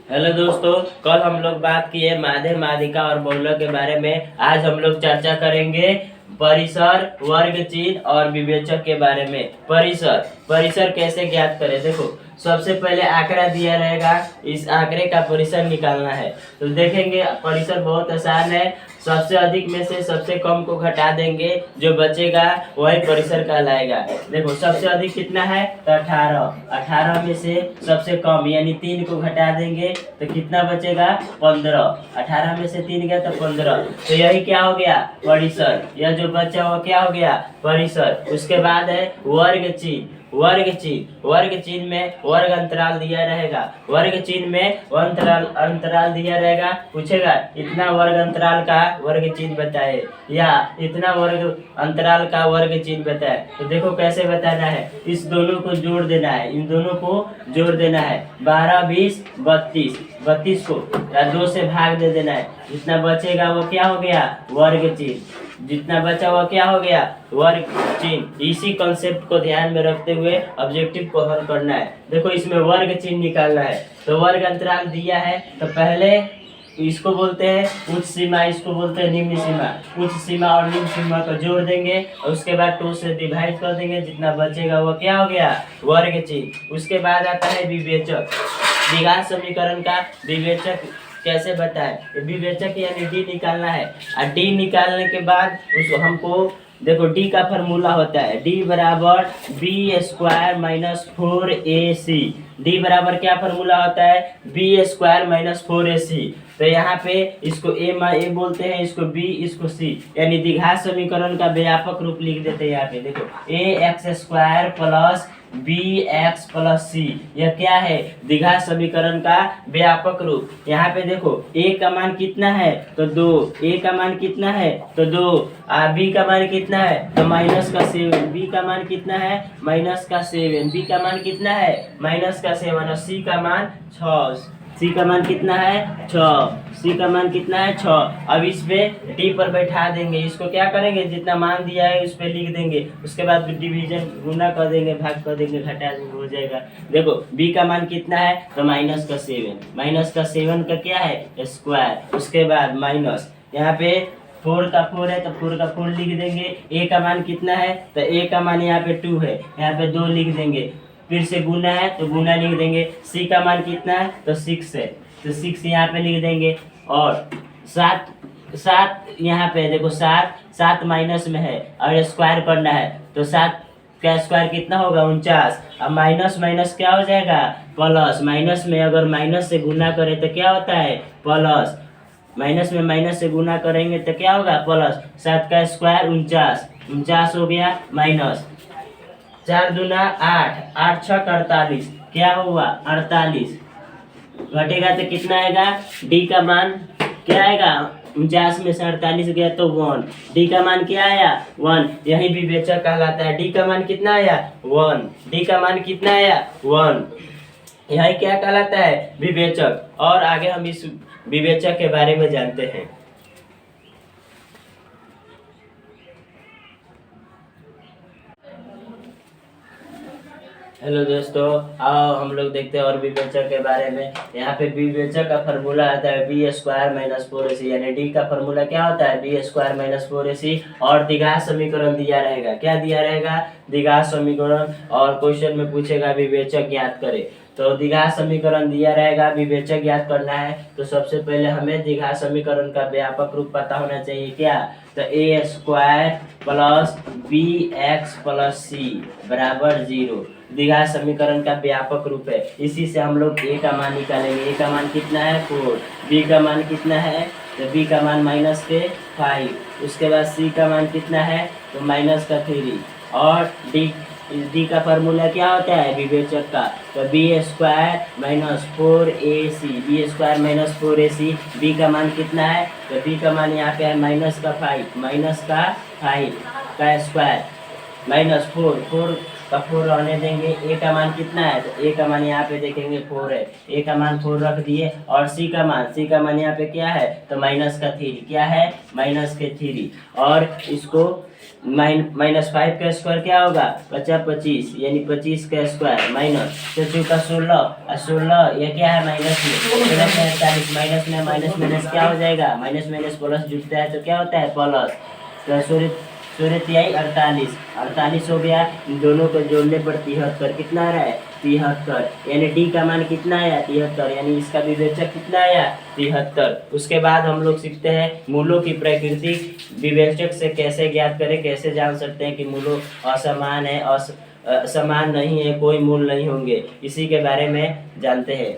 Hello दोस्तों। कल हम लोग बात किए माध्य माध्यिका और बहुलक के बारे में। आज हम लोग चर्चा करेंगे परिसर, वर्ग चिन्ह और विवेचक के बारे में। परिसर परिसर कैसे ज्ञात करें। देखो, सबसे पहले आंकड़ा दिया रहेगा, इस आंकड़े का परिसर निकालना है। तो देखेंगे परिसर बहुत आसान है। सबसे अधिक में से सबसे कम को घटा देंगे, जो बचेगा वही परिसर कहलाएगा। देखो, सबसे अधिक कितना है तो 18। 18 में से सबसे कम यानी 3 को घटा देंगे तो कितना बचेगा 15। 18 में से 3 गया तो 15। तो यही क्या हो गया परिसर। यह जो बचा हुआ क्या हो गया परिसर। उसके बाद है वर्ग चिन्ह। वर्ग चिन्ह में वर्ग अंतराल दिया रहेगा। वर्ग चिन्ह में अंतराल दिया रहेगा। पूछेगा इतना वर्ग अंतराल का वर्ग चिन्ह बताए या इतना वर्ग अंतराल का वर्ग चिन्ह बताए। तो देखो कैसे बताना है। इस दोनों को जोड़ देना है, इन दोनों को जोड़ देना है। 12, 20, 32। 32 को 2 से भाग दे देना है। जितना बचेगा वो क्या हो गया वर्ग चिन्ह। जितना बचा हुआ क्या हो गया वर्ग चिन्ह। इसी कॉन्सेप्ट को ध्यान में रखते हुए ऑब्जेक्टिव को हल करना है। देखो, इसमें वर्ग चिन्ह निकालना है। तो वर्ग अंतराल दिया है तो पहले इसको बोलते हैं उच्च सीमा, इसको बोलते हैं निम्न सीमा। उच्च सीमा और निम्न सीमा को जोड़ देंगे और उसके बाद 2 से डिवाइड कर देंगे। जितना बचेगा वो क्या हो गया वर्ग चिन्ह। उसके बाद आता है विवेचक। द्विघात समीकरण का विवेचक कैसे बताए। विवेचक यानी डी निकालना है। और डी निकालने के बाद उस हमको देखो डी का फॉर्मूला होता है डी बराबर B square minus 4ac। D बराबर क्या फॉर्मूला होता है बी स्क्वायर माइनस 4ac। तो यहाँ पे इसको ए बोलते हैं, इसको बी, इसको सी, यानी द्विघात समीकरण का व्यापक रूप लिख देते हैं। यहाँ पे देखो A X square plus B X plus C, यह क्या है द्विघात समीकरण का व्यापक रूप। यहाँ पे देखो ए का मान कितना है तो 2, ए का मान कितना है तो 2, बी का मान कितना है तो माइनस का 7, बी का मान कितना है माइनस का 7, बी का मान कितना है माइनस का 7 और सी का मान 6। सी का मान कितना है 6, सी का मान कितना है 6। अब इस पे डी पर बैठा देंगे। इसको क्या करेंगे जितना मान दिया है उस पे लिख देंगे। उसके बाद डिवीजन गुना कर देंगे, भाग कर देंगे, घटा देंगे, हो जाएगा। देखो बी का मान कितना है तो माइनस का 7, माइनस का 7 का क्या है स्क्वायर। उसके बाद माइनस यहाँ पे 4 का 4 है तो 4 का 4 लिख देंगे। ए का मान कितना है तो ए का मान यहाँ पे 2 है, यहाँ पे 2 लिख देंगे। फिर से गुना है तो गुना लिख देंगे। सी का मान कितना है तो 6 है तो 6 यहाँ पे लिख देंगे। और 7 यहाँ पे देखो 7 माइनस में है और स्क्वायर करना है तो 7 का स्क्वायर कितना होगा 49। अब माइनस माइनस क्या हो जाएगा प्लस। माइनस में अगर माइनस से गुना करें तो क्या होता है प्लस। माइनस में माइनस से गुना करेंगे तो क्या होगा प्लस। 7 का स्क्वायर 49 हो गया माइनस 4 दूना 8, 8 छक 48, क्या हुआ 48। घटेगा तो कितना आएगा डी का मान क्या आएगा 49 में से 48 गया तो 1। डी का मान क्या आया 1, यही विवेचक कहलाता है। डी का मान कितना आया 1, डी का मान कितना आया 1, यही क्या कहलाता है विवेचक। और आगे हम इस विवेचक के बारे में जानते हैं। हेलो दोस्तों, आओ हम लोग देखते हैं और विवेचक के बारे में। यहाँ पे विवेचक का फॉर्मूला आता है बी स्क्वायर माइनस 4ac, यानी डी का फॉर्मूला क्या होता है बी स्क्वायर माइनस 4ac। और द्विघात समीकरण दिया रहेगा। क्या दिया रहेगा द्विघात समीकरण। और क्वेश्चन में पूछेगा विवेचक ज्ञात करे। तो द्विघात समीकरण दिया रहेगा, विवेचक ज्ञात करना है। तो सबसे पहले हमें द्विघात समीकरण का व्यापक रूप पता होना चाहिए। क्या तो A square plus B X plus C बराबर 0 द्विघात समीकरण का व्यापक रूप है। इसी से हम लोग ए का मान निकालेंगे। ए का मान कितना है 4, बी का मान कितना है तो बी का मान माइनस के 5। उसके बाद सी का मान कितना है तो माइनस का 3। और डी का फार्मूला क्या होता है विवेचक का तो B square minus 4ac, B square minus 4ac। B का मान कितना है तो बी का मान यहाँ पे है माइनस का 5, माइनस का 5 का स्क्वायर माइनस 4 का 4 रहने देंगे। ए का मान कितना है, तो ए का मान यहाँ पे देखेंगे 4 है, ए का मान 4 रख दिए। और सी का मान यहाँ पे क्या है, तो -3, क्या है, -3। और इसको -5 का स्क्वायर क्या होगा, 25, यानी 25 का स्क्वायर माइनस 16 और 16 ये क्या है, माइनस में 48, माइनस में माइनस क्या हो जाएगा, माइनस प्लस जुड़ता है तो क्या होता है, प्लस। तो सूर्य 48 हो गया। दोनों को जोड़ने पर 73 कितना आ रहा है, 73, यानी डी का मान कितना आया, 73, यानी इसका विवेचक कितना आया, 73। उसके बाद हम लोग सीखते हैं मूलों की प्रकृति। विवेचक से कैसे ज्ञात करें, कैसे जान सकते हैं कि मूलों असमान है, समान नहीं है, कोई मूल नहीं होंगे, इसी के बारे में जानते हैं।